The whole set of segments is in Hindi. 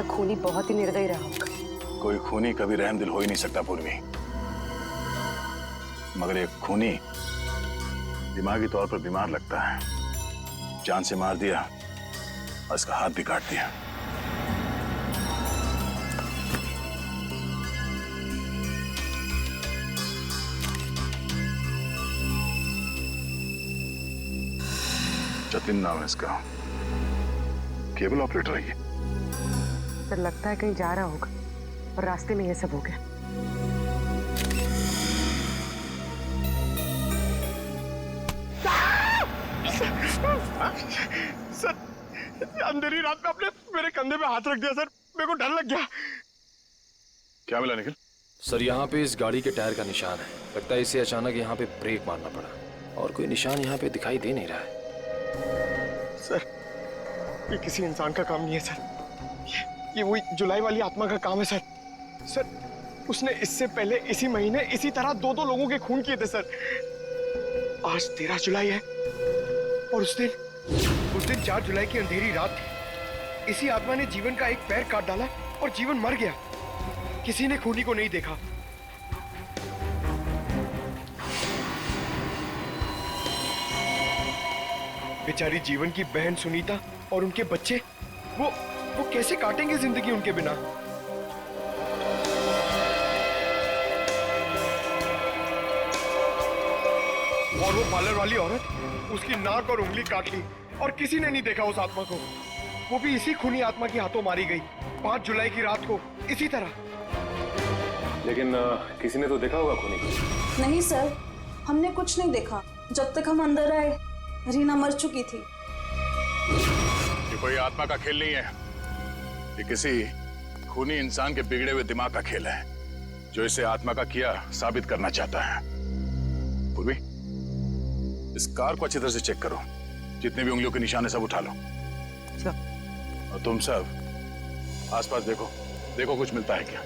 खूनी बहुत ही निर्दयी रहा होगा। कोई खूनी कभी रहमदिल हो ही नहीं सकता पूर्वी, मगर एक खूनी दिमागी तौर पर बीमार लगता है। जान से मार दिया और इसका हाथ भी काट दिया। जतिन नाम है इसका, केबल ऑपरेटर है ये। सर लगता है कहीं जा रहा होगा और रास्ते में ये सब हो गया। सर अंधेरी रात में आपने मेरे कंधे पे हाथ रख दिया सर, मेरे को डर लग गया। क्या मिला निखिल? सर यहाँ पे इस गाड़ी के टायर का निशान है। लगता है इसे अचानक यहाँ पे ब्रेक मारना पड़ा और कोई निशान यहाँ पे दिखाई दे नहीं रहा है। सर ये किसी इंसान का काम नहीं है सर, ये वही जुलाई वाली आत्मा का काम है सर। सर उसने इससे पहले इसी महीने इसी तरह दो लोगों के खून किए थे सर। आज 13 जुलाई है और उस दिन 4 जुलाई की अंधेरी रात थी। इसी आत्मा ने जीवन का एक पैर काट डाला और जीवन मर गया। किसी ने खूनी को नहीं देखा। बेचारी जीवन की बहन सुनीता और उनके बच्चे, वो कैसे काटेंगे जिंदगी उनके बिना। और वो पार्लर वाली औरत, उसकी नाक और उंगली काट ली और किसी ने नहीं देखा उस आत्मा को। वो भी इसी खूनी आत्मा के हाथों मारी गई 5 जुलाई की रात को इसी तरह। लेकिन किसी ने तो देखा होगा खूनी को। नहीं सर, हमने कुछ नहीं देखा। जब तक हम अंदर आए रीना मर चुकी थी। ये कोई आत्मा का खेल नहीं है, ये किसी खूनी इंसान के बिगड़े हुए दिमाग का खेल है जो इसे आत्मा का किया साबित करना चाहता है। पूर्वी, इस कार को अच्छी तरह से चेक करो, जितने भी उंगलियों के निशान है सब उठा लो। और तुम सब आसपास देखो कुछ मिलता है क्या।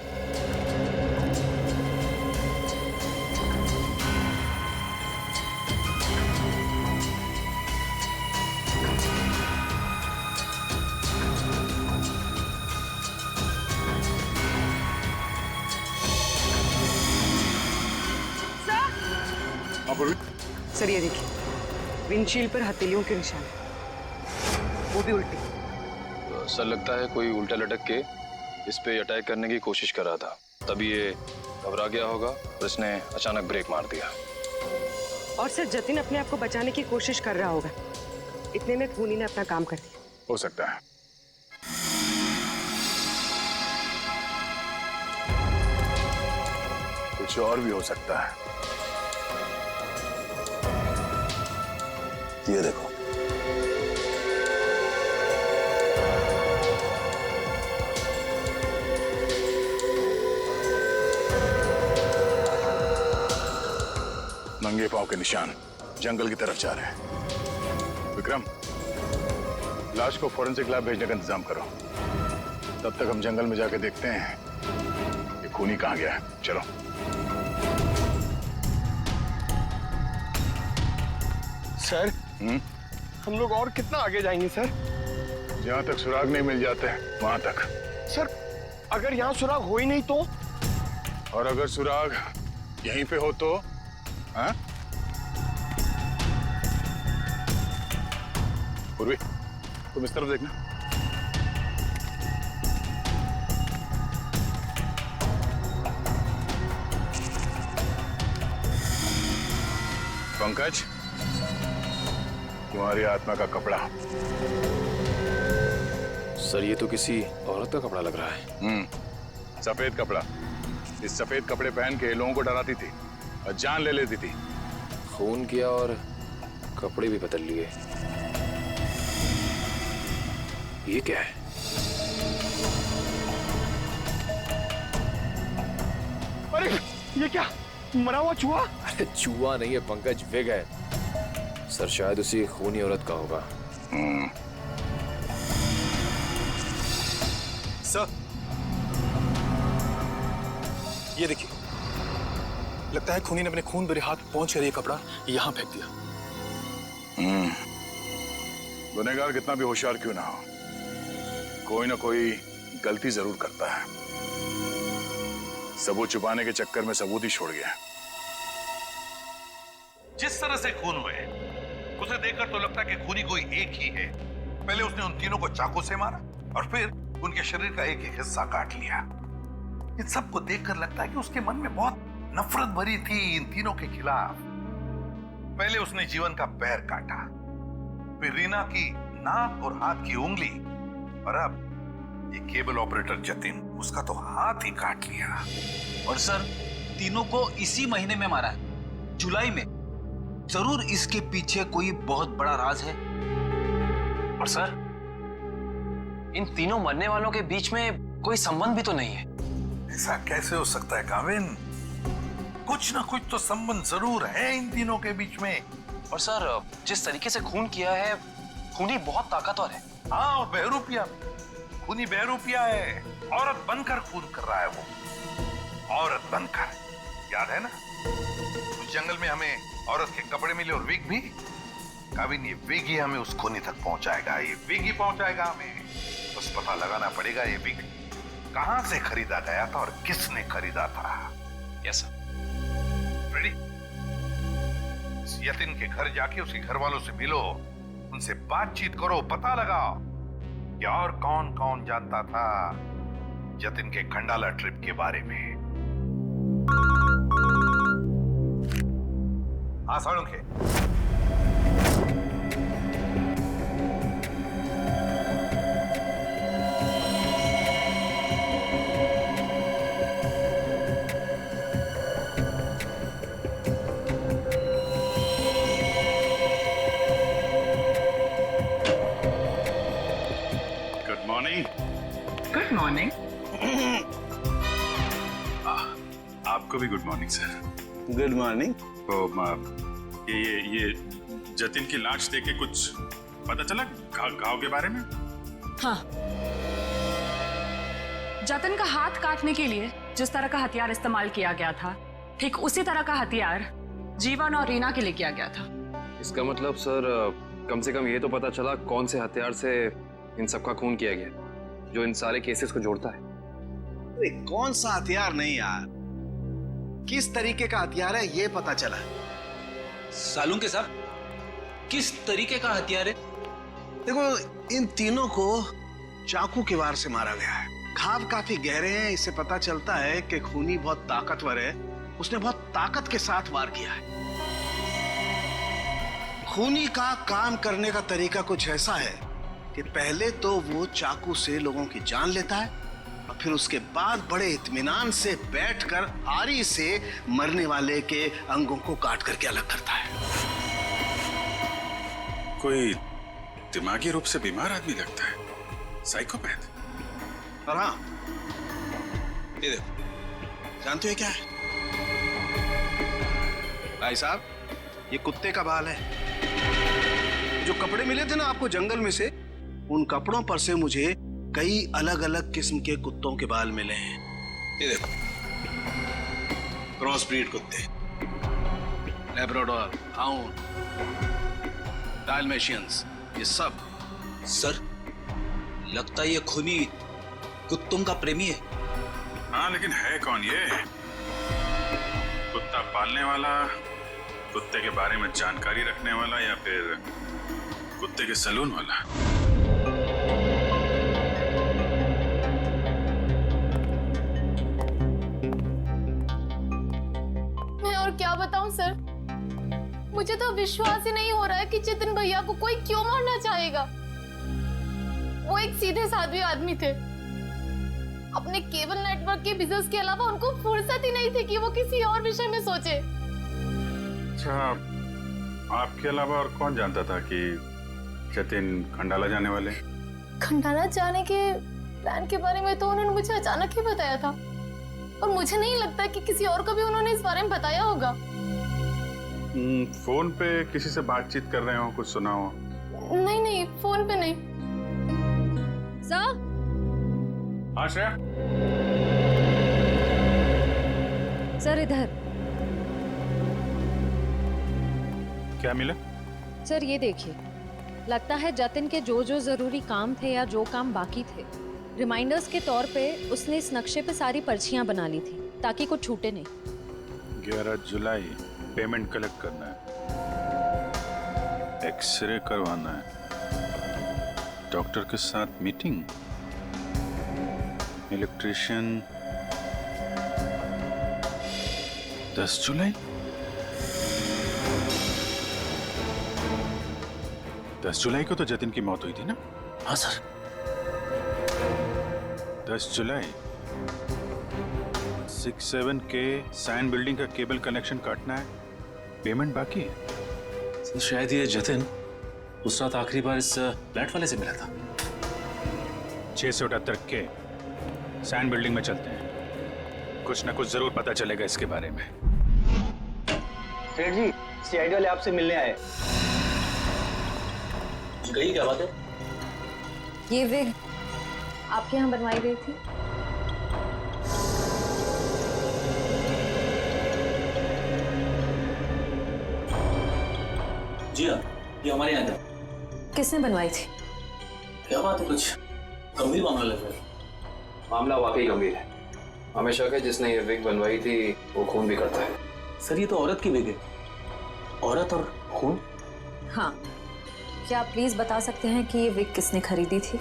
सर ये देखिए, विंडशील्ड पर हथेलियों के निशान, वो भी उल्टे। तो सर लगता है कोई उल्टा लटक के इस पे अटैक करने की कोशिश कर रहा था, तभी ये घबरा गया होगा और इसने अचानक ब्रेक मार दिया। और सर जतिन अपने आप को बचाने की कोशिश कर रहा होगा, इतने में खूनी ने अपना काम कर दिया। हो सकता है। कुछ और भी हो सकता है। ये देखो, नंगे पांव के निशान जंगल की तरफ जा रहे हैं। विक्रम, लाश को फोरेंसिक लैब भेजने का इंतजाम करो। तब तक हम जंगल में जाके देखते हैं ये खूनी कहाँ गया है। चलो। सर हम लोग और कितना आगे जाएंगे सर? जहां तक सुराग नहीं मिल जाते वहां तक। सर अगर यहाँ सुराग हो ही नहीं तो? और अगर सुराग यहीं पे हो तो? हाँ? पूर्वी, तुम इस तरफ देखना। पंकज, तुम्हारी आत्मा का कपड़ा। सर ये तो किसी औरत का कपड़ा लग रहा है। सफेद कपड़ा। इस सफेद कपड़े पहन के लोगों को डराती थी और जान ले लेती थी। खून किया और कपड़े भी बदल लिए। ये क्या है? अरे ये क्या, मरा हुआ चूहा? अरे चूहा नहीं है पंकज, विग है। सर शायद उसी खूनी औरत का होगा। सर ये देखिए, लगता है खूनी ने अपने खून भरे हाथ पहुंच कर ये कपड़ा यहां फेंक दिया। गुनहगार कितना भी होशियार क्यों ना हो, कोई ना कोई गलती जरूर करता है। सबूत छुपाने के चक्कर में सबूत ही छोड़ गया। जिस तरह से खून हुए उसे देखकर तो लगता है कि खूनी कोई एक ही है। पहले उसने उन तीनों को चाकू से मारा और फिर उनके शरीर का एक एक हिस्सा काट लिया। इन सबको देखकर लगता है कि उसके मन में बहुत नफरत भरी थी इन तीनों के खिलाफ। पहले उसने जीवन का पैर काटा, फिर रीना की नाक और हाथ की उंगली, और अब ये केबल ऑपरेटर जतिन, उसका तो हाथ ही काट लिया। और सर, तीनों को इसी महीने में मारा है, जुलाई में। जरूर इसके पीछे कोई बहुत बड़ा राज है। और सर, इन तीनों मरने वालों के बीच में कोई संबंध भी तो नहीं है। ऐसा कैसे हो सकता है काविन? कुछ ना कुछ तो संबंध जरूर है इन तीनों के बीच में। और सर, जिस तरीके से खून किया है, खूनी बहुत ताकतवर है। हाँ, और बहरूपिया, खूनी बहरूपिया है। औरत बनकर खून कर रहा है वो, औरत बनकर। याद है ना, उस जंगल में हमें औरत के कपड़े मिले और विग भी। काविन, ये विग ही हमें उस खूनी तक पहुंचाएगा, ये विग ही पहुंचाएगा हमें। बस पता लगाना पड़ेगा ये विग कहां से खरीदा गया था और किसने खरीदा था। Yes sir. रेडी? यतिन के घर जाके उसके घर वालों से मिलो, उनसे बातचीत करो, पता लगाओ कि और कौन कौन जानता था यतिन के खंडाला ट्रिप के बारे में। हाँ साळुंखे, गुड मॉर्निंग। आपको भी good morning sir. Good morning. तो ये जतिन की लाश देख के कुछ पता चला घाव के बारे में? हाँ, जतिन का हाथ काटने के लिए जिस तरह का हथियार इस्तेमाल किया गया था, ठीक उसी तरह का हथियार जीवन और रीना के लिए किया गया था। इसका मतलब सर, कम से कम ये तो पता चला कौन से हथियार से इन सबका खून किया गया, जो इन सारे केसेस को जोड़ता है। अरे कौन सा हथियार नहीं यार, किस तरीके का हथियार है ये पता चला। सालुंखे साहब, किस तरीके का हथियार है? देखो, इन तीनों को चाकू के वार से मारा गया है। घाव काफी गहरे हैं, इससे पता चलता है कि खूनी बहुत ताकतवर है, उसने बहुत ताकत के साथ वार किया है। खूनी का काम करने का तरीका कुछ ऐसा है कि पहले तो वो चाकू से लोगों की जान लेता है और फिर उसके बाद बड़े इत्मीनान से बैठकर आरी से मरने वाले के अंगों को काट करके अलग करता है। कोई दिमागी रूप से बीमार आदमी लगता है, साइकोपैथ। और हाँ, ये देखो, जानते हो क्या है भाई साहब? ये कुत्ते का बाल है। जो कपड़े मिले थे ना आपको जंगल में से, उन कपड़ों पर से मुझे कई अलग अलग किस्म के कुत्तों के बाल मिले हैं। ये देखो, क्रॉस ब्रीड कुत्ते, लैब्राडोर, हाउंड, डाल्मेशियंस, ये सब। सर, लगता है ये खूनी कुत्तों का प्रेमी है। हाँ, लेकिन है कौन ये? कुत्ता पालने वाला, कुत्ते के बारे में जानकारी रखने वाला, या फिर कुत्ते के सलून वाला? मैं और क्या बताऊं सर, मुझे तो विश्वास ही नहीं हो रहा है कि जतिन भैया को कोई क्यों मारना चाहेगा। वो एक सीधे साधे आदमी थे। अपने केबल नेटवर्क के बिजनेस के अलावा उनको फुर्सत ही नहीं थी कि वो किसी और विषय में सोचे। अच्छा, आपके अलावा और कौन जानता था कि जतिन खंडाला जाने वाले? खंडाला जाने के प्लान के बारे में तो उन्होंने मुझे अचानक ही बताया था, और मुझे नहीं लगता कि किसी और को भी उन्होंने इस बारे में बताया होगा। फोन पे किसी से बातचीत कर रहे हो, कुछ सुना हो? नहीं नहीं, फोन पे नहीं। सर, हाँ श्रेया। सर इधर। क्या मिला? सर ये देखिए, लगता है जतिन के जो जो जरूरी काम थे या जो काम बाकी थे, रिमाइंडर्स के तौर पे उसने इस नक्शे पे सारी पर्चियां बना ली थी ताकि कुछ छूटे नहीं। 11 जुलाई पेमेंट कलेक्ट करना है, एक्सरे करवाना है, डॉक्टर के साथ मीटिंग, इलेक्ट्रिशियन 10 जुलाई। 10 जुलाई को तो जतिन की मौत हुई थी ना? हाँ सर। 10 जुलाई 67 के सैन बिल्डिंग का केबल कनेक्शन काटना है, पेमेंट बाकी है। सर शायद ये जतिन उस रात आखिरी बार इस फ्लैट वाले से मिला था। 678 के सैन बिल्डिंग में चलते हैं, कुछ ना कुछ जरूर पता चलेगा इसके बारे में। सेठ जी, सीआईडी वाले आपसे मिलने आए। कही क्या बात है? ये विग आपके यहाँ बनवाई गई थी? जी हाँ, ये हमारे यहाँ था। किसने बनवाई थी? क्या बात है, कुछ गंभीर मामला लग रहा है। मामला वाकई गंभीर है। हमें शक है जिसने ये विग बनवाई थी वो खून भी करता है। सर ये तो औरत की विग है। औरत और खून? हाँ, क्या आप प्लीज बता सकते हैं कि ये विग किसने खरीदी थी?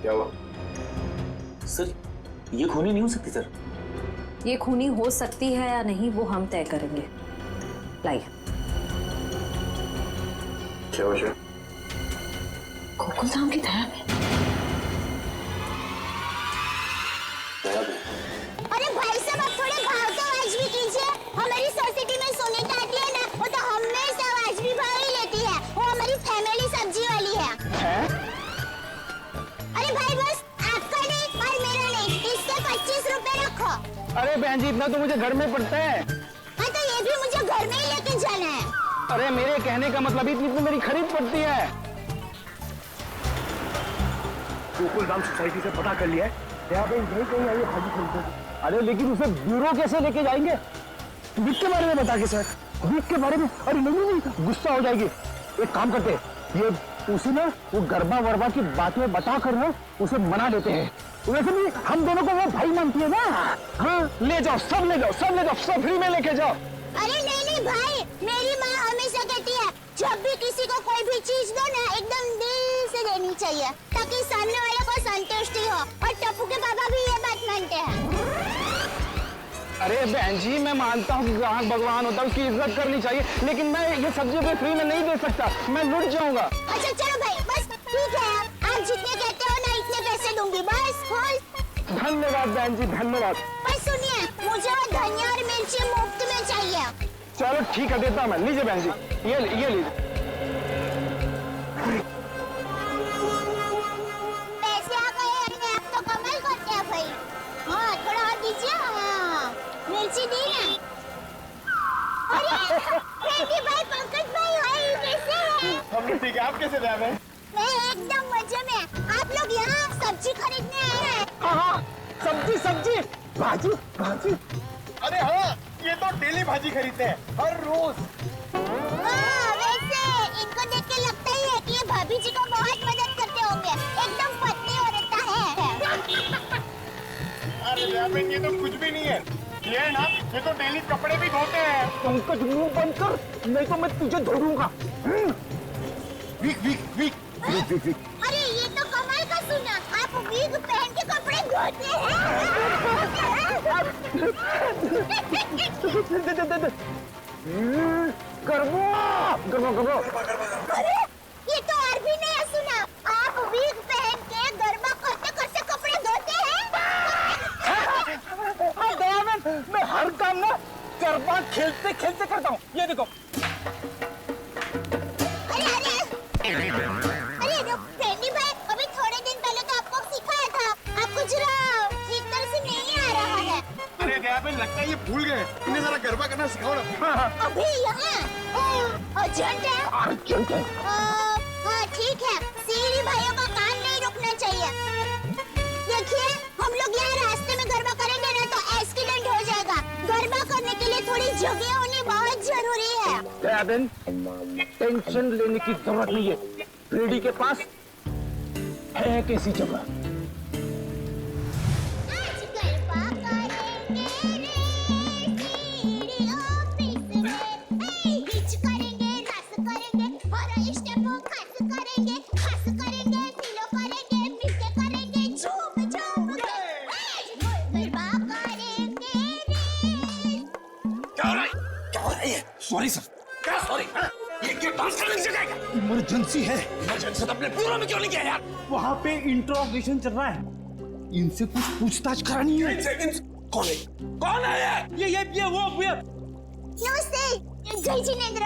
क्या हुआ? सर ये खूनी नहीं हो सकती सर। ये खूनी हो सकती है या नहीं वो हम तय करेंगे। लाइए। क्या वजह? गोकुल धाम की दया में। अरे भाई साहब, आप थोड़े भाव तो आवाज भी कीजिए। हमारी सोसाइटी में सुनीता आती है ना, वो तो हमेशा आवाज भी भाव ही लेती है। वो हमारी फैमिली सब्जी वाली है। अरे भाई बस आपका नहीं और मेरा नहीं, इसके 25 रुपए रखो। अरे बहन जी, इतना तो मुझे घर में पड़ता है। हाँ तो ये भी मुझे घर में ही लेके जाना है। अरे मेरे कहने का मतलब इतनी तो मेरी खरीद पड़ती है। गोकुल धाम सोसाइटी से पता कर लिया है, यहाँ पे यही कहीं आई है भाजी खरीदने। अरे लेकिन उसे ब्यूरो कैसे लेके जाएंगे? विक के बारे में बता के सर, विक के बारे में। अरे नहीं, गुस्सा हो जाएगी। एक काम करते हैं, ये उसे ना वो गरबा वरबा की बातें बता कर ना उसे मना लेते हैं। वैसे भी हम दोनों को वो भाई मानती है ना। हाँ ले जाओ, सब ले जाओ, सब ले जाओ, सब फ्री में लेके जाओ। अरे नहीं भाई, मेरी माँ हमेशा कहती है जब भी किसी को कोई भी चीज दो ना एकदम दिल से देनी चाहिए ताकि सामने वाले को संतुष्टि हो। और टप्पू के पापा भी ये बात मानते हैं। अरे बहन जी, मैं मानता हूँ कि ग्राहक भगवान होता है, उसकी इज्जत करनी चाहिए, लेकिन मैं ये सब्जी पे फ्री में नहीं दे सकता, मैं लुट जाऊंगा। अच्छा चलो भाई, बस ठीक है, आप जितने कहते हो ना इतने पैसे दूंगी बस। धन्यवाद बहन जी, धन्यवाद। बस सुनिए, मुझे वो धनिया और मिर्ची मुफ्त में चाहिए। चलो ठीक है, देता हूँ मैं। लीजिए बहन जी, ये लीजिए। पैसे आ गए, अपने आप तो कमाल करते हैं भाई। हाँ थोड़ा और दीजिए। हाँ मिर्ची दी ना। अरे फ्रेंडी भाई, पंकज भाई, भाई कैसे हैं? हम ठीक है, आप कैसे रह रहे हैं? मैं एकदम मजे में। आप लोग यहाँ सब्जी खरीदने आए हैं? हाँ, सब्जी, भाजी। अरे हाँ, ये तो डेली भाजी खरीदते हैं, हर रोज। हाँ, वैसे इनको देख के लगता ही है कि ये भाभी जी को बहुत मदद करते होंगे। एकदम पत्नी औरत है। अरे यार, ये तो कुछ भी नहीं है। ये है ना, ये तो डेली कपड़े भी धोते हैं। पंकज मुंह बंद कर, नहीं तो मैं तुझे धोऊंगा। वीक। अरे ये तो कमाल का सुना, आप वीग पहन के कपड़े धोते हैं। गरबा। अरे ये तो और भी नया सुना, आप वीग पहन के गरबा करते करते कपड़े धोते हैं। मैं हर काम ना गरबा खेलते करता हूँ। ये देखो। अरे फ्रेंडी भाई, अभी थोड़े दिन पहले तो आपको सिखाया था, आपको जरा ठीक तरह से नहीं आ रहा है। अरे लगता है ये भूल गए, इन्हें जरा गरबा करना सिखाओ ना। अभी यहाँ अर्जेंट है। हाँ ठीक है, सीरी भाइयों का काम नहीं रुकना चाहिए। देखिए, हम लोग यहाँ रास्ते में गरबा करेंगे ना तो ऐसी दयाबेन, टेंशन लेने की जरूरत नहीं है। फ्रेडी के पास है कैसी जगह। Sorry sir. क्या सॉरी? ये क्या डांस करने की जगह है? इमरजेंसी है। इमरजेंसी तो अपने ब्यूरो में क्यों नहीं किया यार? वहां पे इंट्रोगेशन चल रहा है, इनसे कुछ पूछताछ करानी है। कौन है? कौन है ये वो नमस्ते, जय जिनेंद्र।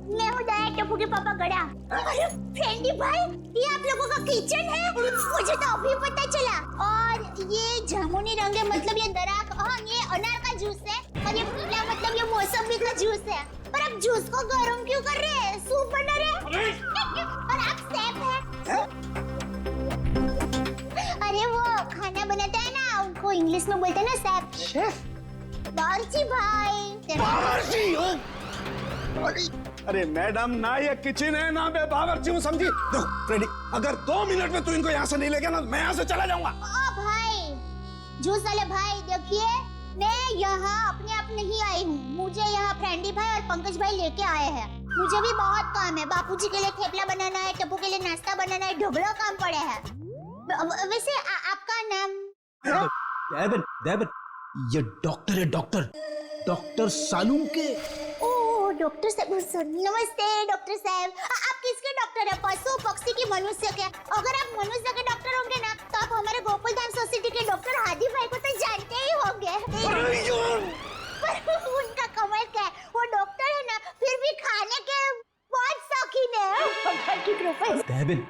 मैं हूँ दया टप्पू के पापा गड़ा। अरे फ्रेंडी भाई, ये आप लोगों का किचन है? मुझे तो अभी पता चला। और ये जामुनी रंग है, मतलब ये दराक, हाँ ये अनार का जूस है। और ये पीला मतलब ये मौसमी का जूस है। पर आप जूस को गर्म क्यों कर रहे हैं? सूप बना रहे हैं? और आप शेफ हैं? अरे वो खाना बनाता है ना, उनको इंग्लिश में बोलते हैं ना शेफ। शेफ? बावर्ची भाई। बावर्ची हो? अरे मैडम, ना ये किचन है ना मैं बावर्ची हूँ, समझी? देखो फ्रेडी, अगर 2 मिनट में तू इनको यहाँ से नहीं ले गया ना, मैं यहाँ से चला जाऊंगा। ओ भाई, जूस वाले भाई, देखिए मैं यहाँ अपने आप नहीं आई हूँ। मुझे यहाँ फ्रेंडी भाई और पंकज भाई लेके आए हैं। मुझे भी बहुत काम है। बापूजी के लिए थेपला बनाना है, टप्पू के लिए नाश्ता बनाना है, ढोबड़ा काम पड़े हैं। वैसे आपका नाम? दयाबेन, दयाबेन, ये डॉक्टर है, डॉक्टर सालूम के। ओह डॉक्टर साहब, नमस्ते डॉक्टर साहब। आप किसके डॉक्टर हैं? पशु, पक्षी की, मनुष्य के? अगर आप मनुष्य के डॉक्टर होंगे ना, तो आप हमारे गोकुल धाम सोसाइटी के डॉक्टर हादी भाई को तो जानते ही होंगे। उनका कमाल क्या है, वो डॉक्टर है ना, फिर भी खाने के बहुत शौकीन है। दयाबेन,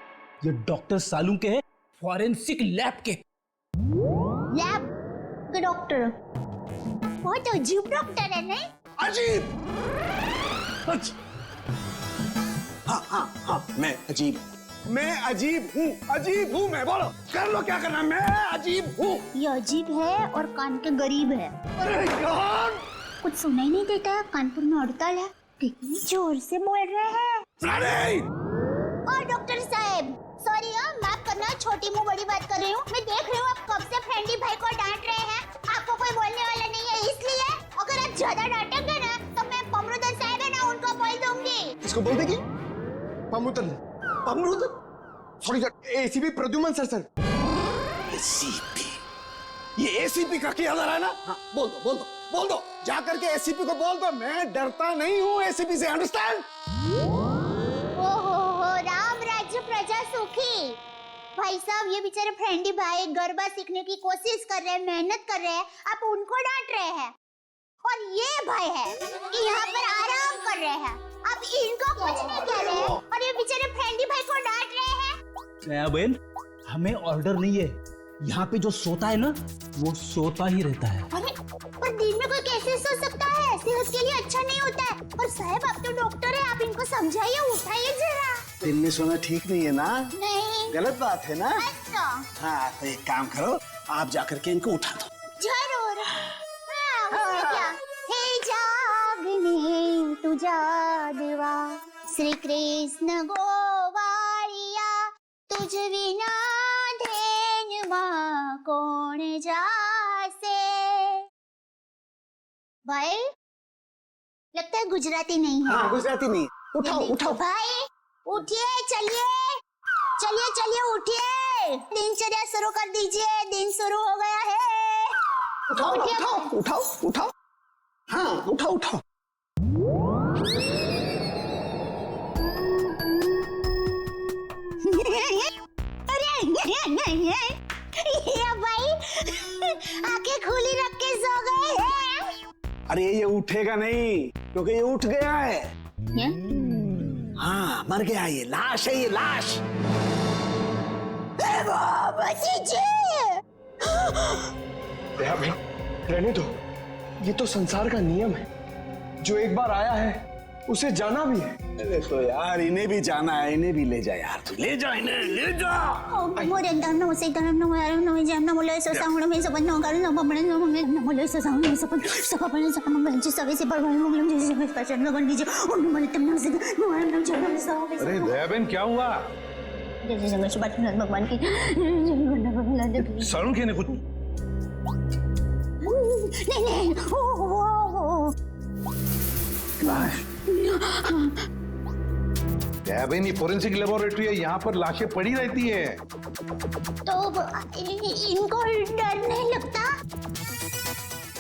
ये डॉक्टर सालूम के है, फॉरेंसिक लैब के। लैब के डॉक्टर? बहुत अजीब डॉक्टर है नहीं? अजीब? हाँ, मैं अजीब हूँ, मैं। बोलो, कर लो क्या करना, मैं अजीब हूँ। ये अजीब है और कान के गरीब है। अरे यार, कुछ सुनाई नहीं देता है, कानपुर में हड़ताल है। कितनी जोर से बोल रहे हैं। और डॉक्टर साहब, सॉरी माफ करना, छोटी मुंह बड़ी बात कर रही हूँ। मैं देख रही हूँ आप कब से फ्रेंडी भाई को डांट रहे हैं। आपको कोई बोलने वाला नहीं है, इसलिए अगर आप ज्यादा डांटेंगे ना, तो मैं पमरुदन साहब है ना, उनको बोल दूंगी। किसको बोल देगी? पमरुदन? Sorry sir, ACP Pradyuman sir. ACP? ये एसीपी का क्या है ना? हाँ, बोल दो, जा करके एसीपी को बोल दो, मैं डरता नहीं हूँ एसीपी से, अंडरस्टैंड? ओहो, राम राज्य प्रजा सुखी। भाई साहब, ये बेचारे फ्रेंडी भाई गरबा सीखने की कोशिश कर रहे हैं, मेहनत कर रहे हैं, आप उनको डांट रहे हैं। और ये भाई है कि यहाँ पर आराम कर रहे हैं, आप इनको कुछ नहीं कह रहे हैं, और ये बेचारे फ्रेंडी भाई को डांट रहे हैं। दयाबेन, हमें ऑर्डर नहीं है, यहाँ पे जो सोता है ना, वो सोता ही रहता है। अरे पर दिन में कोई कैसे सो सकता है? सेहत के लिए अच्छा नहीं होता है। और साहब, आप तो डॉक्टर है, आप इनको समझाइए, उठाइए जरा। दिन में सोना ठीक नहीं है ना? नहीं, गलत बात है ना? अच्छा। हाँ, तो एक काम करो, आप जाकर के इनको उठा दो। जरूर। हाँ, उसमें क्या? हे जागने तू जागवा, श्री कृष्ण गोवारिया, तुझ बिना धेनुमा कौन जासे। भाई, लगता है गुजराती नहीं है। हाँ, गुजराती नहीं। उठाओ भाई, उठिए, चलिए उठिए, दिनचर्या शुरू कर दीजिए, दिन शुरू हो गया है। उठाओ। हाँ, उठाओ। ये भाई आंखें खुली रख के सो गए हैं। अरे ये उठेगा नहीं, क्योंकि ये उठ गया है। हाँ, मर गया, ये लाश है, ये लाश। रहने दो, ये तो संसार का नियम है। जो एक बार आया है उसे जाना भी है। अरे तो यार इन्हें भी जाना है, इन्हें भी ले जा यार, तू ले जा इन्हें, ले जा। मोरे दाम न उसे दाम न यार न जाम न मोले सो साउंड में सब न कर न बमणे न मंगे न मोले सो साउंड में सब बने सब मंगल जी सवे से पर मंगल जी से स्पेशल लगन दीजिए और न मोले तम न से न जाम न सब। अरे दयाबेन क्या हुआ? जैसे संघर्ष बात भगवान की सारुण के ने कुछ नहीं ओ दयाबेन ये फोरेंसिक लेबोरेटरी है, यहाँ पर लाशें पड़ी रहती है। तो इनको डर नहीं लगता?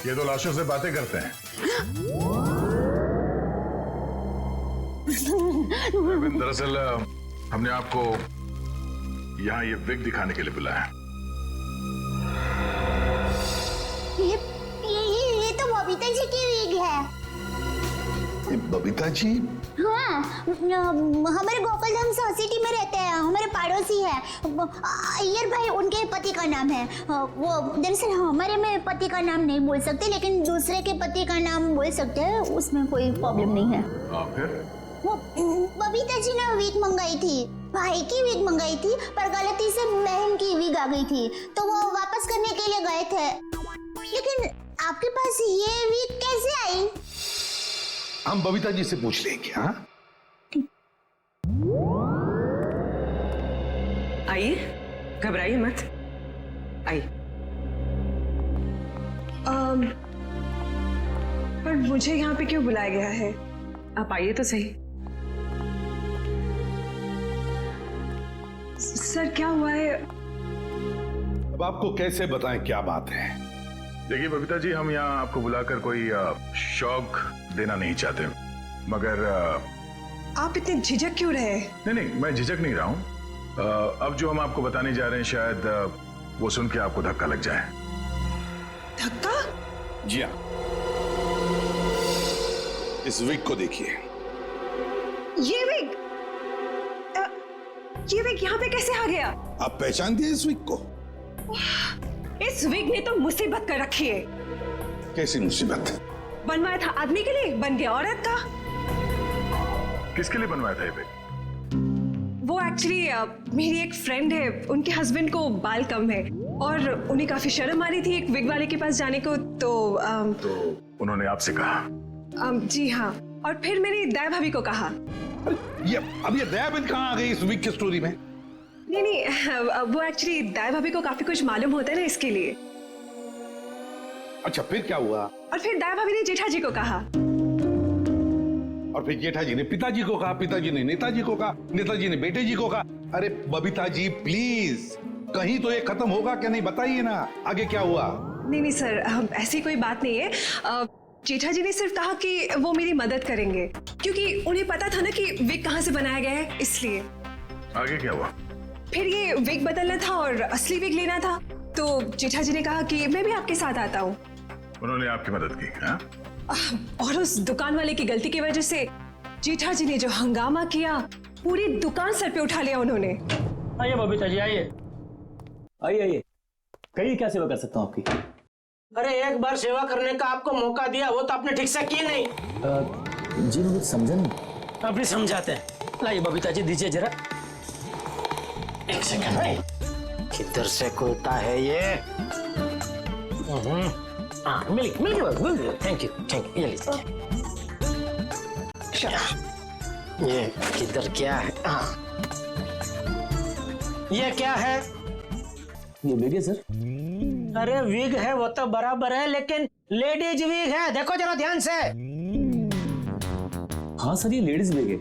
ये तो लाशों से बातें करते हैं। दरअसल हमने आपको यहाँ ये विग दिखाने के लिए बुलाया। ये तो बबीता जी की विग है। ये बबीता जी? हाँ, हमारे गोकुलधाम सोसाइटी में रहते हैं, हमारे पड़ोसी है। अय्यर भाई उनके पति का नाम है। वो दरअसल हमारे में पति का नाम नहीं बोल सकते, लेकिन दूसरे के पति का नाम बोल सकते हैं, उसमें कोई प्रॉब्लम नहीं है। फिर वो बबीता जी ने विग मंगाई थी, भाई की विग मंगाई थी, पर गलती से बहन की विग आ गई थी, तो वो वापस करने के लिए गए थे। लेकिन आपके पास ये विग कैसे आई? हम बबीता जी से पूछ लेंगे। हाँ आइए, घबराइए मत, आइए। पर मुझे यहाँ पे क्यों बुलाया गया है? आप आइए तो सही। सर क्या हुआ है? अब आपको कैसे बताएं क्या बात है? देखिए बबीता जी, हम यहाँ आपको बुलाकर कोई शौक देना नहीं चाहते, मगर आप इतने झिझक क्यों रहे? नहीं, मैं झिझक नहीं रहा हूँ। अब जो हम आपको बताने जा रहे हैं, शायद वो सुन के आपको धक्का लग जाए। धक्का? जी हाँ, इस विग को देखिए। ये विग यहाँ पे कैसे आ गया? आप पहचान दिए इस विग को? इस विग ने तो मुसीबत कर रखी है। कैसी मुसीबत? बनवाया था आदमी के लिए, बन गया औरत का। किसके लिए बनवाया था ये विग? वो एक्चुअली मेरी एक फ्रेंड है, उनके हस्बैंड को बाल कम है और उन्हें काफी शर्म आ रही थी एक विग वाले के पास जाने को, तो उन्होंने आपसे कहा? जी हाँ, और फिर मेरी दया भाभी को कहा। अब ये दयाबेन कहाँ आ गई इस विग की स्टोरी में? नहीं, वो एक्चुअली दया भाभी को काफी कुछ मालूम होता है ना, इसके लिए। अच्छा, फिर क्या हुआ? और फिर दया भाभी ने जेठा जी को कहा, और फिर जेठा जी ने पिताजी को कहा, पिताजी ने नेताजी को कहा, नेताजी ने बेटे जी को कहा। अरे बबीता जी प्लीज, कहीं तो ये खत्म होगा क्या नहीं, बताइए ना आगे क्या हुआ? नहीं सर, ऐसी कोई बात नहीं है। जेठा जी ने सिर्फ कहा कि वो मेरी मदद करेंगे, क्योंकि उन्हें पता था ना कि विग कहाँ से बनाया गया है, इसलिए। आगे क्या हुआ? फिर ये विग बदलना था और असली विग लेना था, तो जेठा जी ने कहा कि मैं भी आपके साथ आता हूँ। उन्होंने आपकी मदद की? हाँ? और उस दुकान वाले की गलती की वजह से जेठा जी ने जो हंगामा किया, पूरी दुकान सर पे उठा लिया उन्होंने। आइए बबीता जी, आइए आइए, कहिए क्या सेवा कर सकता हूँ आपकी? अरे एक बार सेवा करने का आपको मौका दिया, वो तो आपने ठीक से की नहीं। जी मुझे समझा नहीं। अभी समझाते हैं। लाइए बबीता जी, दीजिए जरा। एक सेकंड भाई, किधर से खुलता है ये? मिल गया। थैंक यू, ये लीजिए। ये किधर क्या है? ये क्या है? ये विग है सर। अरे विग है वो तो बराबर है, लेकिन लेडीज विग है, देखो जरा ध्यान से। हाँ सर, ये लेडीज विग है।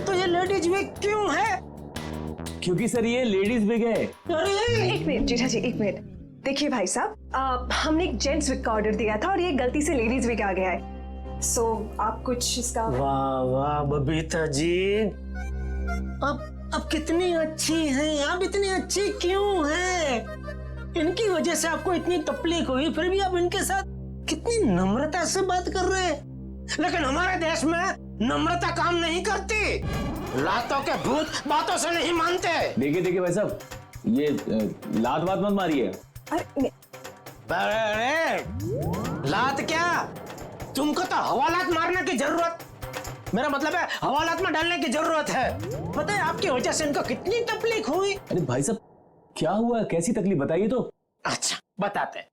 तो ये लेडीज विग क्यों है? क्योंकि सर ये लेडीज विग है। एक मिनट जेठा जी, एक मिनट। देखिए भाई साहब, हमने एक जेंट्स विग का ऑर्डर दिया था और ये गलती से लेडीज विग आ गया है, सो आप कुछ इसका। वाह वाह बबीता जी, अब कितनी अच्छी हैं आप, इतनी अच्छी क्यों हैं? इनकी वजह से आपको इतनी तकलीफ हुई, फिर भी आप इनके साथ कितनी नम्रता से बात कर रहे हैं। लेकिन हमारे देश में नम्रता काम नहीं करती, लातों के भूत बातों से नहीं मानते। देखिए भाई साहब, ये लात बात मत मारिए। अरे लात क्या, तुमको तो हवालात मारने की जरूरत, मेरा मतलब है हवालात में डालने की जरूरत है। पता है आपकी वजह से इनको कितनी तकलीफ हुई। अरे भाई साहब क्या हुआ, कैसी तकलीफ बताइए तो। अच्छा बताते हैं।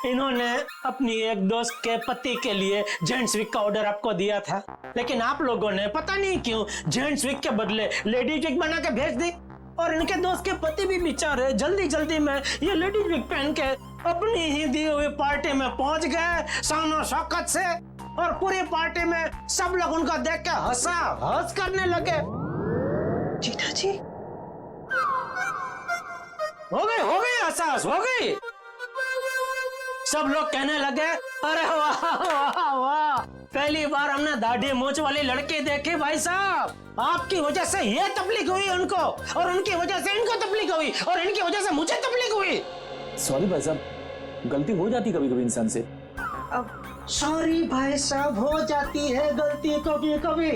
इन्होंने अपनी एक दोस्त के पति के लिए जेंट्स वीक का ऑर्डर आपको दिया था, लेकिन आप लोगों ने पता नहीं क्यों जेंट्स वीक के बदले लेडीज वीक बना के भेज दी, और इनके दोस्त के पति भी बेचारे जल्दी जल्दी में ये लेडीज वीक पहन के अपनी ही दी हुई पार्टी में पहुंच गए शानो शौकत से, और पूरी पार्टी में सब लोग उनको देख के हंस करने लगे। जीठा जी हो गई हंसास हो गई। सब लोग कहने लगे अरे वाह वाह वाह, पहली बार हमने दाढ़ी मूंछ वाली लड़की देखी भाई साहब। आपकी वजह से ये तकलीफ हुई उनको, और उनकी वजह से इनको तकलीफ हुई, और इनकी वजह से मुझे तकलीफ हुई। सॉरी भाई साहब, गलती हो जाती कभी कभी इंसान से। सॉरी भाई साहब, हो जाती है गलती कभी कभी।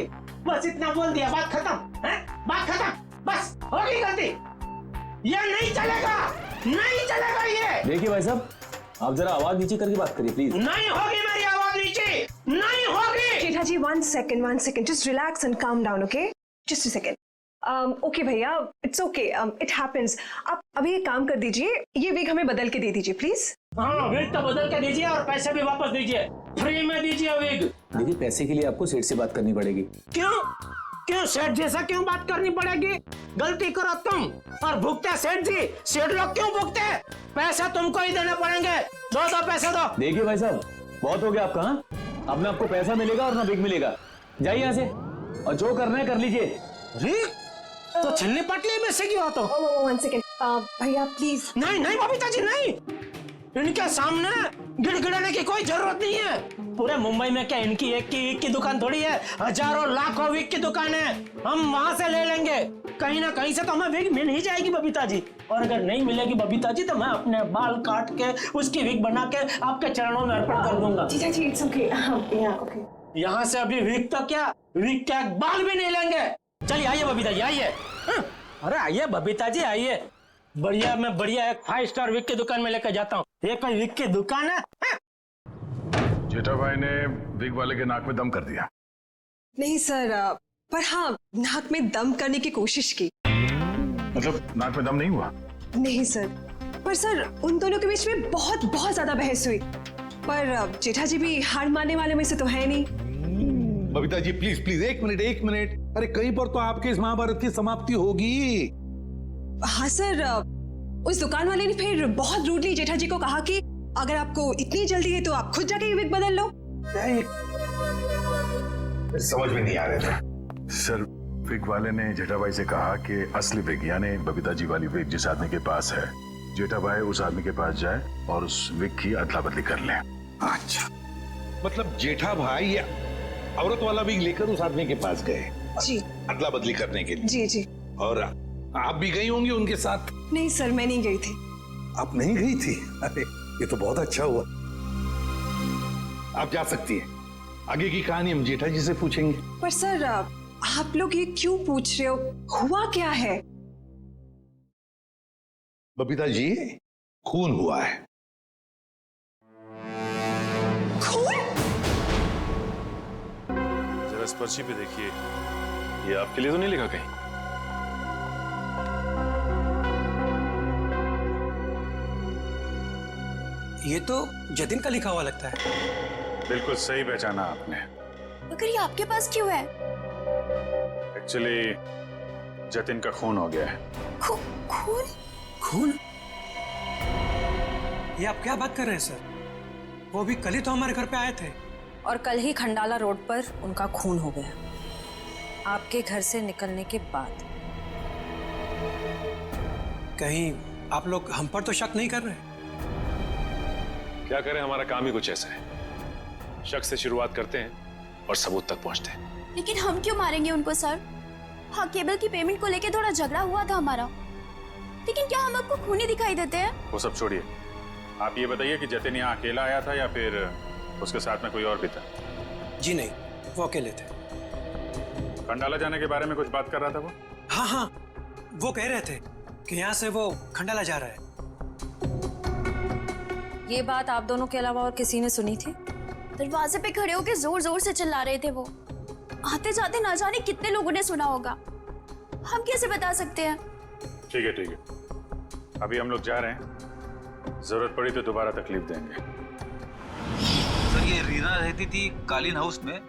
बस इतना बोल दिया, बात खत्म है, बात खत्म, बस हो गई गलती। ये नहीं चलेगा, नहीं चलेगा ये। देखिए भाई साहब, आप जरा आवाज नीचे करके बात करिए प्लीज। नहीं होगी मेरी आवाज नीचे, नहीं होगी। जीठा जी one second, just relax and calm down, okay? Just a second. Okay भैया, इट्स ओके, इट हैपेंस। आप अभी एक काम कर दीजिए, ये विग हमें बदल के दे दीजिए प्लीज। हाँ विग तो बदल के दीजिए, और पैसे भी वापस दीजिए, फ्री में दीजिए विग। देखिए पैसे के लिए आपको सेठ से बात करनी पड़ेगी। क्यों सेठ जैसा क्यों बात करनी पड़ेगी? गलती करो तुम और भुगते सेठ जी। सेठ लोग क्यों भुगते? पैसा तुमको ही देने पड़ेंगे। दो पैसे दो। देखिए भाई साहब, बहुत हो गया आपका। हाँ, अब ना आपको पैसा मिलेगा और ना विग मिलेगा। जाइए यहाँ से, और जो करना है कर लीजिए। तो छिलनी पटली में से क्यों तो? वन सेकेंड भैया प्लीज। नहीं बबीता जी नहीं, इनके सामने गिड़गिड़ाने की कोई जरूरत नहीं है। पूरे मुंबई में क्या इनकी एक की दुकान थोड़ी है, हजारों लाखों विग की दुकान है। हम वहां से ले लेंगे, कहीं ना कहीं से तो हमें विग मिल ही जाएगी बबीता जी। और अगर नहीं मिलेगी बबीता जी तो मैं अपने बाल काट के उसकी विग बना के आपके चरणों में अर्पण कर दूंगा। जीठा जी इट्स ओके, ओके। यहाँ से अभी विग तो क्या, विग क्या बाल भी नहीं लेंगे। चलिए आइए बबीता जी आइए। अरे आइए बबीता जी आइए, बढ़िया मैं बढ़िया एक 5 स्टार विग की दुकान में लेकर जाता हूँ। ये कोई विग की दुकान है? जेठा भाई ने विग वाले के नाक में दम कर दिया। नहीं सर, पर हाँ नाक में दम करने की कोशिश की। मतलब नाक में दम नहीं हुआ? नहीं सर, पर सर उन दोनों के बीच में बहुत ज्यादा बहस हुई। पर जेठा जी भी हार मानने वाले में से तो है नहीं। बबीता जी प्लीज प्लीज एक मिनट। अरे कहीं पर तो आपके इस महाभारत की समाप्ति होगी। हाँ सर, उस दुकान वाले ने फिर बहुत रूडली जेठा जी को कहा कि अगर आपको इतनी जल्दी है तो आप खुद जाके विग बदल लो। समझ में नहीं आ रहा था सर। विग वाले ने जेठा भाई से कहा कि असली विग यानी बबीता जी वाली विग जिस आदमी के पास है, जेठा भाई उस आदमी के पास जाए और उस विग की अदला बदली कर ले। अच्छा, मतलब जेठा भाई ये औरत वाला विग लेकर उस आदमी के पास गए जी, अदला बदली करने के लिए। जी। और आप भी गई होंगी उनके साथ? नहीं सर, मैं नहीं गई थी। आप नहीं गई थी? अरे ये तो बहुत अच्छा हुआ। आप जा सकती हैं, आगे की कहानी हम जेठा जी से पूछेंगे। पर सर आप लोग ये क्यों पूछ रहे हो, हुआ क्या है? बबीता जी खून हुआ है। खून? जरा इस पर्ची पे देखिए, ये आपके लिए तो नहीं लिखा कहीं? ये तो जतिन का लिखा हुआ लगता है। बिल्कुल सही पहचाना आपने। मगर ये आपके पास क्यों है? एक्चुअली जतिन का खून हो गया है। खून? खून? ये आप क्या बात कर रहे हैं सर? वो भी कल ही तो हमारे घर पे आए थे। और कल ही खंडाला रोड पर उनका खून हो गया, आपके घर से निकलने के बाद। कहीं आप लोग हम पर तो शक नहीं कर रहे? क्या करें, हमारा काम ही कुछ ऐसा है। शक से शुरुआत करते हैं और सबूत तक पहुंचते हैं। लेकिन हम क्यों मारेंगे उनको सर? हाँ, केबल की पेमेंट को लेके थोड़ा झगड़ा हुआ था हमारा, लेकिन क्या हम आपको खूनी दिखाई देते हैं? वो सब छोड़िए, आप ये बताइए कि जतिन यहाँ अकेला आया था या फिर उसके साथ में कोई और भी था? जी नहीं, वो अकेले थे। खंडाला जाने के बारे में कुछ बात कर रहा था वो? हाँ, वो कह रहे थे कि यहाँ से वो खंडाला जा रहा है। ये बात आप दोनों के अलावा और किसी ने सुनी थी? दरवाजे पे खड़े होकर जोर जोर से चिल्ला रहे थे वो। आते जाते ना जाने कितने लोगों ने सुना होगा, हम कैसे बता सकते हैं? ठीक है ठीक है, अभी हम लोग जा रहे हैं, जरूरत पड़ी तो दोबारा तकलीफ देंगे। सर ये रीना रहती थी कालीन हाउस में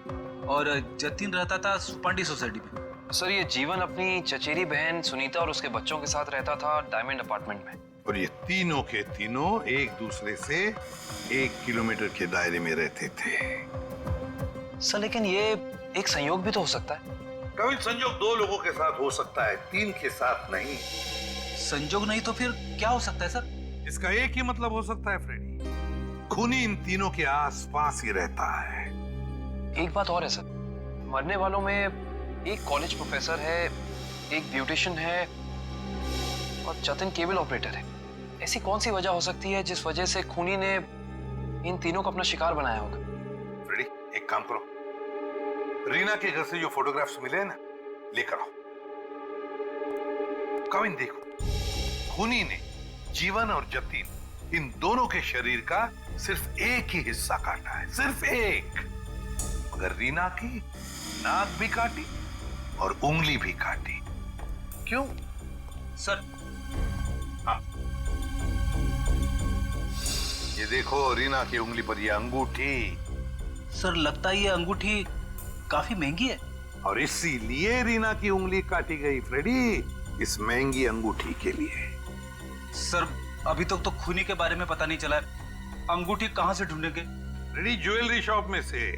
और जतिन रहता था सुपांडी सोसाइटी में। सर ये जीवन अपनी चचेरी बहन सुनीता और उसके बच्चों के साथ रहता था डायमंड अपार्टमेंट में। और ये तीनों के तीनों एक दूसरे से 1 किलोमीटर के दायरे में रहते थे। सर लेकिन ये एक संयोग भी तो हो सकता है। कभी संयोग 2 लोगों के साथ हो सकता है, 3 के साथ नहीं। संयोग नहीं तो फिर क्या हो सकता है सर? इसका एक ही मतलब हो सकता है फ्रेडी, खूनी इन तीनों के आसपास ही रहता है। एक बात और है सर, मरने वालों में एक कॉलेज प्रोफेसर है, एक ब्यूटिशियन है और जतिन केबल ऑपरेटर है। ऐसी कौन सी वजह हो सकती है जिस वजह से खूनी ने इन तीनों को अपना शिकार बनाया होगा? फ्रेडी एक काम करो, रीना के घर से जो फोटोग्राफ्स मिले हैं ना, लेकर आओ। कविन देखो, खूनी ने जीवन और जतिन इन दोनों के शरीर का सिर्फ एक ही हिस्सा काटा है, सिर्फ एक। मगर रीना की नाक भी काटी और उंगली भी काटी। क्यों सर? हाँ, ये देखो रीना की उंगली पर ये अंगूठी। सर लगता है ये अंगूठी काफी महंगी है। और इसीलिए रीना की उंगली काटी गई फ्रेडी, इस महंगी अंगूठी के लिए। सर अभी तक तो खूनी के बारे में पता नहीं चला है, अंगूठी कहां से ढूंढेंगे? फ्रेडी ज्वेलरी शॉप में से।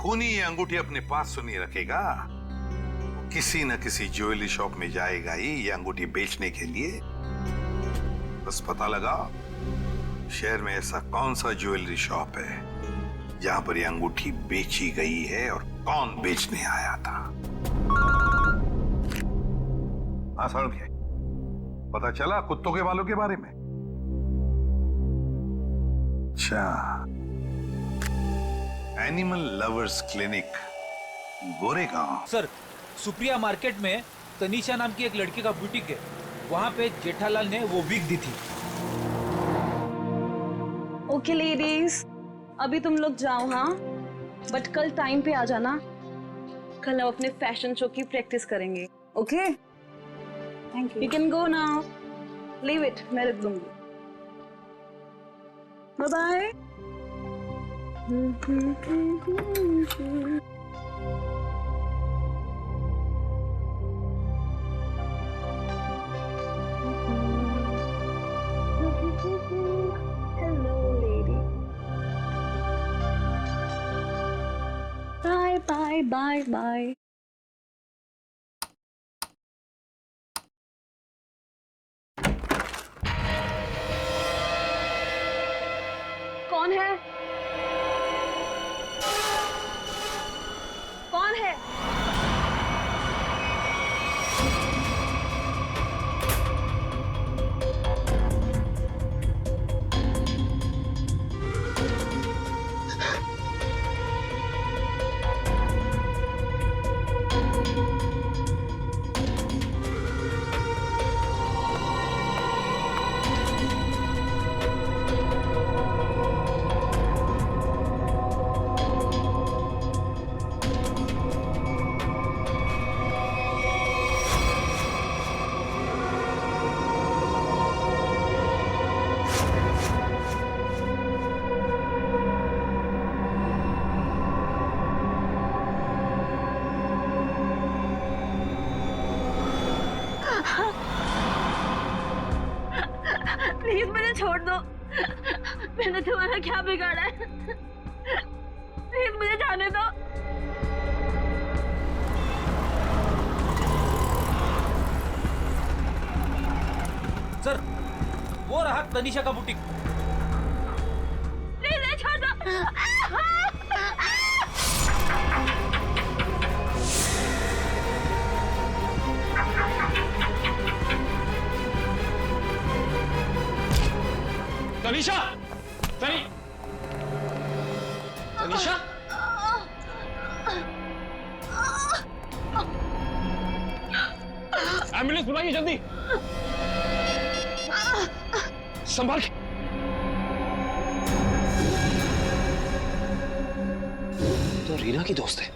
खूनी ये अंगूठी अपने पास तो नहीं रखेगा, किसी न किसी ज्वेलरी शॉप में जाएगा ही ये अंगूठी बेचने के लिए। बस पता लगा शहर में ऐसा कौन सा ज्वेलरी शॉप है जहां पर ये अंगूठी बेची गई है और कौन बेचने आया था। आसान क्या, पता चला कुत्तों के बालों के बारे में। अच्छा, animal lovers clinic, Goregaon. Sir Supriya market में तनीषा नाम की एक लड़की का बुटीक है, वहां पे जेठालाल ने वो विग दी थी। ओके लेडीज, अभी तुम लोग जाओ हाँ, बट कल टाइम पे आ जाना। कल हम अपने फैशन शो की प्रैक्टिस करेंगे। Okay, thank you. You can go now, leave it, मैं रख दूंगी। Bye bye. Bye, bye, bye. कौन है? कौन है? प्लीज मुझे छोड़ दो, मैंने तुम्हारा क्या बिगाड़ा है? प्लीज मुझे जाने दो। सर वो रहा तनीषा का बुटीक। प्लीज छोड़ दो। तनीषा, तनीषा, एम्बुलेंस बुलाइए जल्दी। संभाल के। रीना की दोस्त है।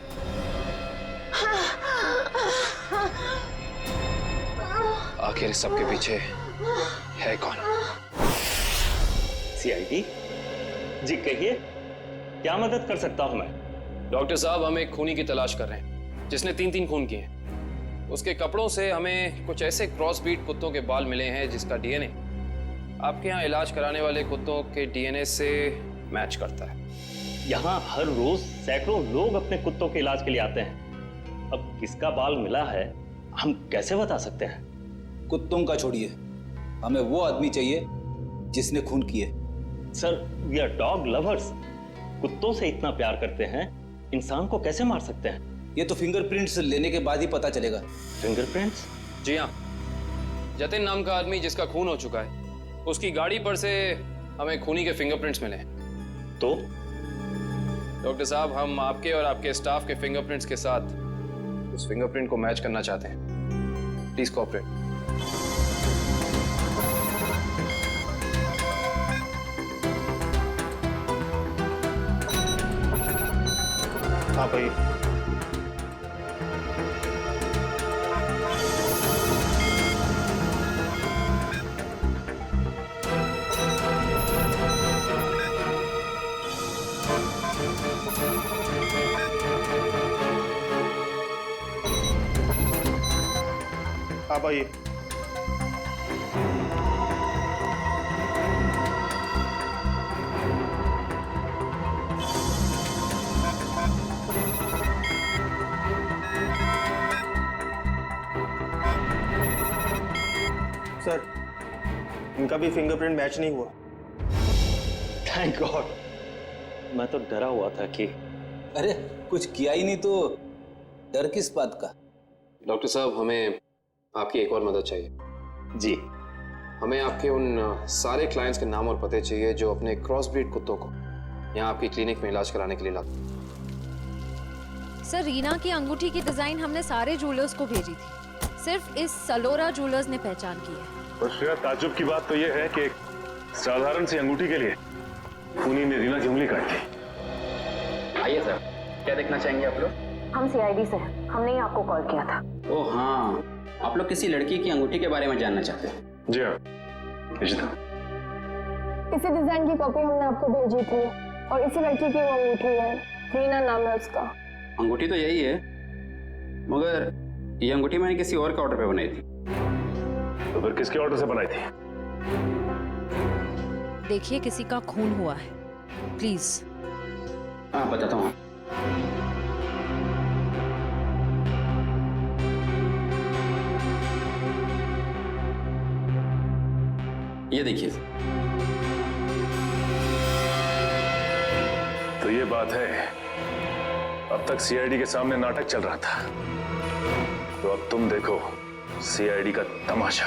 आखिर इस सबके पीछे है कौन? सीआईडी जी, कहिए क्या मदद कर सकता हूं मैं? डॉक्टर साहब, हम एक खूनी की तलाश कर रहे हैं जिसने 3 खून किए हैं। उसके कपड़ों से हमें कुछ ऐसे क्रॉस ब्रीड कुत्तों के बाल मिले हैं जिसका डीएनए आपके यहाँ इलाज कराने वाले कुत्तों के डीएनए से मैच करता है। यहाँ हर रोज सैकड़ों लोग अपने कुत्तों के इलाज के लिए आते हैं। अब किसका बाल मिला है हम कैसे बता सकते हैं? कुत्तों का छोड़िए, हमें वो आदमी चाहिए जिसने खून किए। Sir, we are dog lovers. कुत्तों से इतना प्यार करते हैं, इंसान को कैसे मार सकते हैं? ये तो फिंगरप्रिंट्स लेने के बाद ही पता चलेगा। फिंगरप्रिंट्स? जी हाँ, जतिन नाम का आदमी जिसका खून हो चुका है, उसकी गाड़ी पर से हमें खूनी के फिंगरप्रिंट्स मिले। तो डॉक्टर साहब, हम आपके और आपके स्टाफ के फिंगरप्रिंट्स के साथ उस फिंगरप्रिंट को मैच करना चाहते हैं। Please cooperate. हाँ भाई, आप आइए। सर, इनका भी फिंगरप्रिंट मैच नहीं हुआ। थैंक गॉड, मैं तो डरा हुआ था कि अरे कुछ किया ही नहीं तो डर किस बात का? डॉक्टर साहब, हमें आपकी एक और मदद चाहिए। जी, हमें आपके उन सारे क्लाइंट्स के नाम और पते चाहिए जो अपने क्रॉस ब्रीड कुत्तों को यहाँ आपकी क्लिनिक में इलाज कराने के लिए लाते। सर, रीना की अंगूठी की डिजाइन हमने सारे ज्वेलर्स को भेजी थी, सिर्फ इस सलोरा ज्वेलर्स ने पहचान की है। और श्रेया, ताज्जुब की बात तो यह है कि एक साधारण सी अंगूठी के लिए खूनी ने रीना की उंगली काट दी। आइए सर, क्या देखना चाहेंगे आप लोग? हम सीआईडी से हैं, हमने ही आपको कॉल किया था। ओह हाँ, आप लोग किसी लड़की की अंगूठी के बारे में जानना चाहते हैं? जी हाँ, इशिता। इसी डिजाइन की कॉपी हमने आपको भेजी थी और इसी लड़की की वो अंगूठी है, रीना नाम है उसका। अंगूठी तो यही है, मगर ये अंगूठी मैंने किसी और के ऑर्डर पे बनाई थी। तो फिर किसके ऑर्डर से बनाई थी? देखिए, किसी का खून हुआ है, प्लीज। हाँ, बताता हूँ। ये देखिए। तो ये बात है, अब तक सीआईडी के सामने नाटक चल रहा था, तो अब तुम देखो सीआईडी का तमाशा।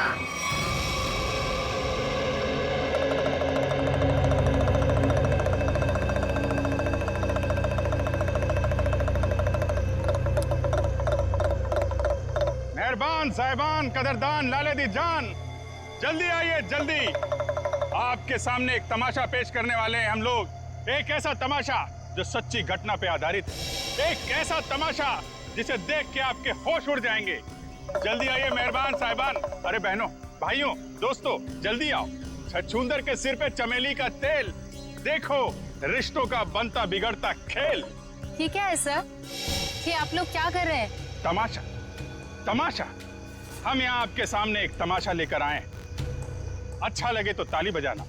मेहरबान साहिबान, कदरदान, लाले दी जान, जल्दी आइए जल्दी। आपके सामने एक तमाशा पेश करने वाले हैं हम लोग। एक ऐसा तमाशा जो सच्ची घटना पे आधारित है, एक ऐसा तमाशा जिसे देख के आपके होश उड़ जाएंगे। जल्दी आइए मेहरबान साहिबान। अरे बहनों, भाइयों, दोस्तों, जल्दी आओ। छछूंदर के सिर पे चमेली का तेल, देखो रिश्तों का बनता बिगड़ता खेल। ये क्या है सर? ये आप लोग क्या कर रहे हैं? तमाशा, तमाशा। हम यहाँ आपके सामने एक तमाशा लेकर आए हैं। अच्छा लगे तो ताली बजाना,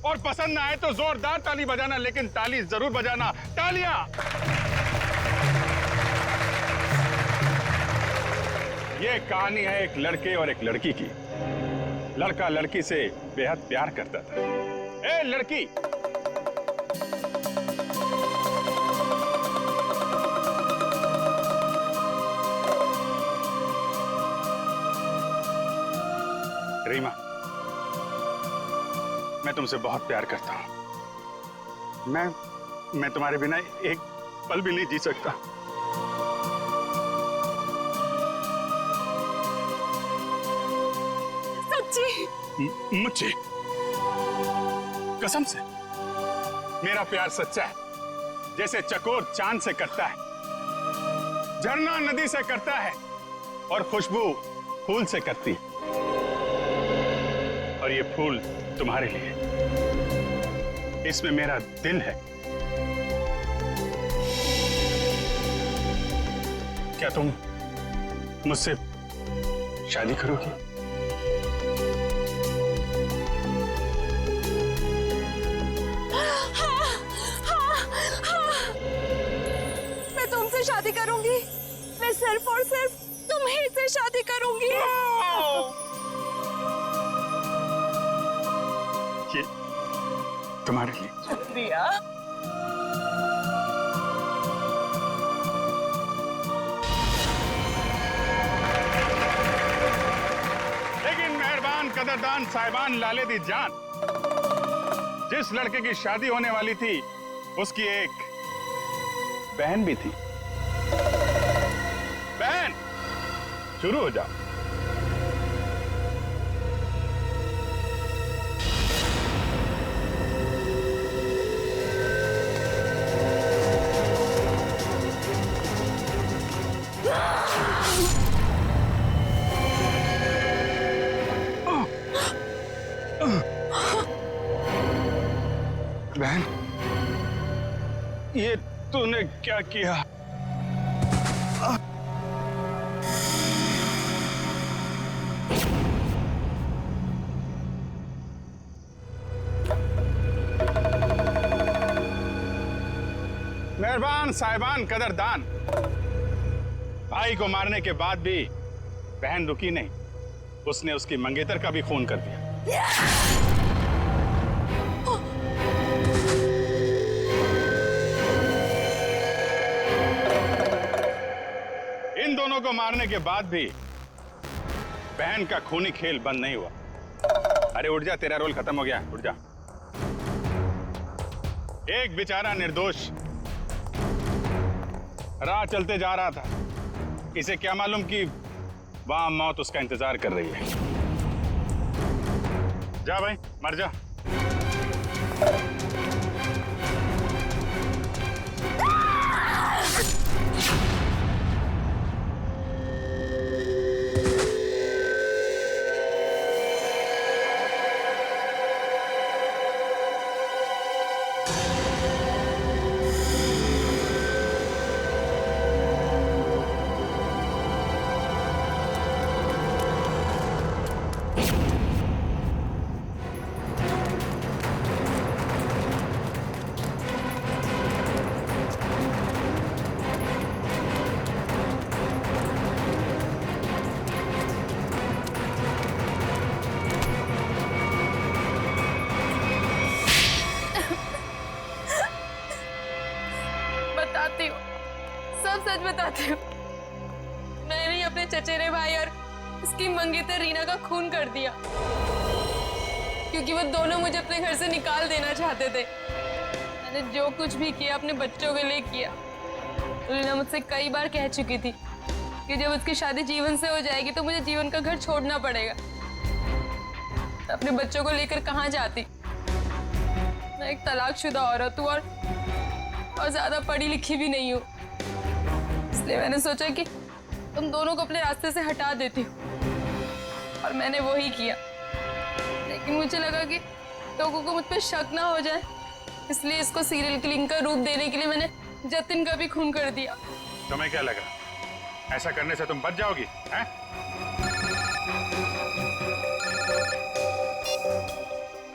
और पसंद ना आए तो जोरदार ताली बजाना, लेकिन ताली जरूर बजाना। तालियां। ये कहानी है एक लड़के और एक लड़की की। लड़का लड़की से बेहद प्यार करता था। ए लड़की, रीमा, मैं तुमसे बहुत प्यार करता हूं। मैं तुम्हारे बिना एक पल भी नहीं जी सकता। सच्ची? मुझे कसम से मेरा प्यार सच्चा है, जैसे चकोर चांद से करता है, झरना नदी से करता है और खुशबू फूल से करती है। और ये फूल तुम्हारे लिए, इसमें मेरा दिल है। क्या तुम मुझसे शादी करोगी? मैं तुमसे शादी करूंगी। मैं सिर्फ और सिर्फ तुम्हीं से शादी करूंगी। ये तुम्हारे लिए। शुक्रिया। लेकिन मेहरबान कदरदान साहिबान लाले दी जान, जिस लड़के की शादी होने वाली थी उसकी एक बहन भी थी। बहन, शुरू हो जाओ। बहन, ये तूने क्या किया? मेहरबान साहिबान कदरदान, भाई को मारने के बाद भी बहन रुकी नहीं। उसने उसकी मंगेतर का भी खून कर दिया। इन दोनों को मारने के बाद भी बहन का खूनी खेल बंद नहीं हुआ। अरे उठ जा, तेरा रोल खत्म हो गया, उठ जा। एक बेचारा निर्दोष राह चलते जा रहा था। इसे क्या मालूम कि वहां मौत उसका इंतजार कर रही है। जा भाई, मर जा। सब सच बताती हूँ। मैंने ही अपने चचेरे भाई और उसकी मंगेतर रीना का खून कर दिया, क्योंकि वो दोनों मुझे अपने घर से निकाल देना चाहते थे। मैंने जो कुछ भी किया अपने बच्चों के लिए किया। रीना मुझसे कई बार कह चुकी थी कि जब उसकी शादी जीवन से हो जाएगी तो मुझे जीवन का घर छोड़ना पड़ेगा। अपने बच्चों को लेकर कहाँ जाती? मैं एक तलाकशुदा औरत हूँ और ज्यादा पढ़ी लिखी भी नहीं हूँ। इसलिए मैंने सोचा कि तुम दोनों को अपने रास्ते से हटा देती हूँ, और मैंने वो ही किया। लेकिन मुझे लगा कि लोगों को मुझ पर शक ना हो जाए, इसलिए इसको सीरियल किलिंग का रूप देने के लिए मैंने जतिन का भी खून कर दिया। तुम्हें क्या लगा ऐसा करने से तुम बच जाओगी? हैं?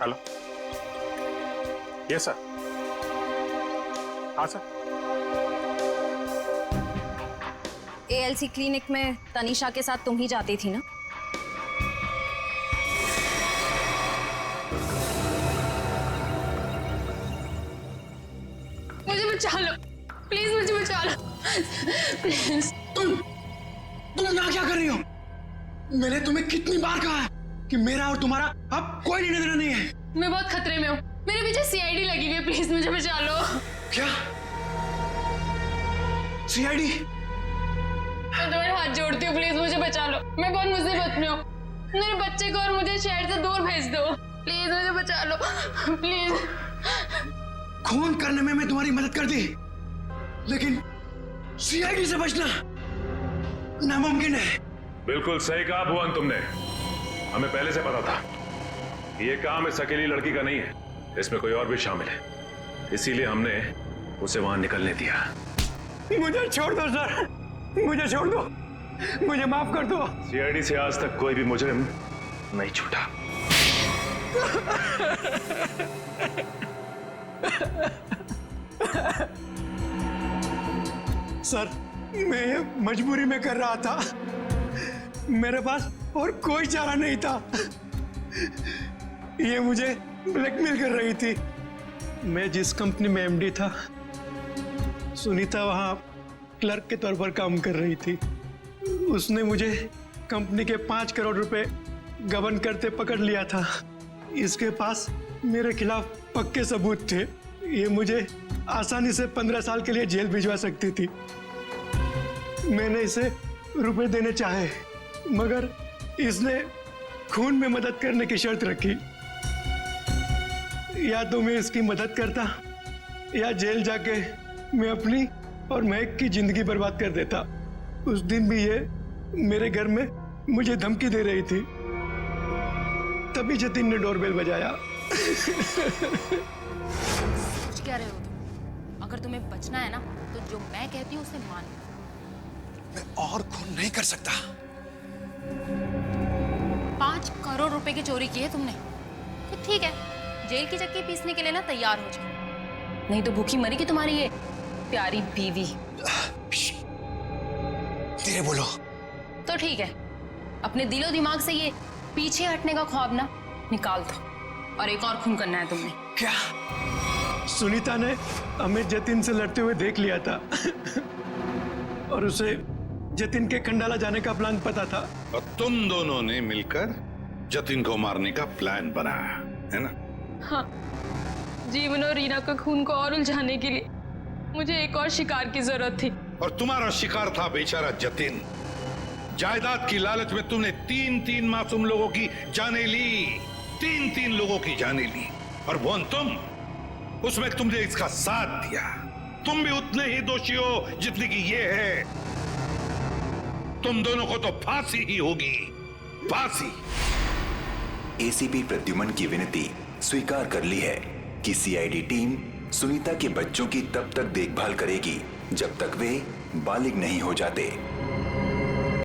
Hello, yes sir. हाँ सर। ALC क्लिनिक में तनीषा के साथ तुम ही जाती थी ना? मुझे बचा लो, प्लीज मुझे बचा लो, प्लीज। तुम यहाँ क्या कर रही हो? मैंने तुम्हें कितनी बार कहा है कि मेरा और तुम्हारा अब कोई लेना देना नहीं है। मैं बहुत खतरे में हूँ, मेरे पीछे CID लगी हुई है, प्लीज मुझे बचा लो। क्या? CID? मैं तुम्हारे हाथ जोड़ती हूँ, प्लीज मुझे बचा लो। मैं बहुत मुसीबत में हूँ। मेरे बच्चे को और मुझे शहर से दूर भेज दो, प्लीज मुझे बचा लो, प्लीज। खून करने में मैं तुम्हारी मदद कर दी, लेकिन CID से बचना नामुमकिन है। बिल्कुल सही कहा भुवन तुमने। हमें पहले से पता था कि ये काम इस अकेली लड़की का नहीं है, इसमें कोई और भी शामिल है, इसीलिए हमने उसे वहां निकलने दिया। मुझे छोड़ दो सर, मुझे छोड़ दो, मुझे माफ कर दो। सीआईडी से आज तक कोई भी मुजरिम नहीं छूटा। सर, मैं ये मजबूरी में कर रहा था, मेरे पास और कोई चारा नहीं था। ये मुझे ब्लैकमेल कर रही थी। मैं जिस कंपनी में एमडी था, सुनीता वहां क्लर्क के तौर पर काम कर रही थी। उसने मुझे कंपनी के 5 करोड़ रुपए गबन करते पकड़ लिया था। इसके पास मेरे खिलाफ पक्के सबूत थे। ये मुझे आसानी से 15 साल के लिए जेल भिजवा सकती थी। मैंने इसे रुपए देने चाहे, मगर इसने खून में मदद करने की शर्त रखी। या तो मैं इसकी मदद करता या जेल जाके मैं अपनी और महक की जिंदगी बर्बाद कर देता। उस दिन भी ये मेरे घर में मुझे धमकी दे रही थी। तभी जतिन ने डोरबेल बजाया। सोच क्या रहे हो तुम? अगर तुम्हें बचना है ना तो जो मैं कहती हूँ उसे मान लो। मैं और खून नहीं कर सकता। 5 करोड़ रुपए की चोरी की है तुमने, तो ठीक है, जेल की चक्की पीसने के लिए ना तैयार हो जाओ, नहीं तो भूखी मरेगी तुम्हारी ये प्यारी बीवी। धीरे बोलो। तो ठीक है, अपने दिलो दिमाग से ये पीछे हटने का ख्वाब ना निकाल दो, और एक और खून करना है तुमने। क्या? सुनीता ने हमें जतिन से लड़ते हुए देख लिया था और उसे जतिन के खंडाला जाने का प्लान पता था। और तुम दोनों ने मिलकर जतिन को मारने का प्लान बनाया है ना? हाँ, जीवन और रीना का खून को और उलझाने के लिए मुझे एक और शिकार की जरूरत थी। और तुम्हारा शिकार था बेचारा जतिन। जायदाद की लालच में तुमने 3-3 मासूम लोगों की जानें ली, 3-3 लोगों की जानें ली। और वो तुम, उसमें तुमने इसका साथ दिया। तुम भी उतने ही दोषी हो जितनी कि ये है। तुम दोनों को तो फांसी ही होगी, फांसी। एसीपी प्रद्युमन की विनती स्वीकार कर ली है कि सीआईडी टीम सुनीता के बच्चों की तब तक देखभाल करेगी जब तक वे बालिग नहीं हो जाते।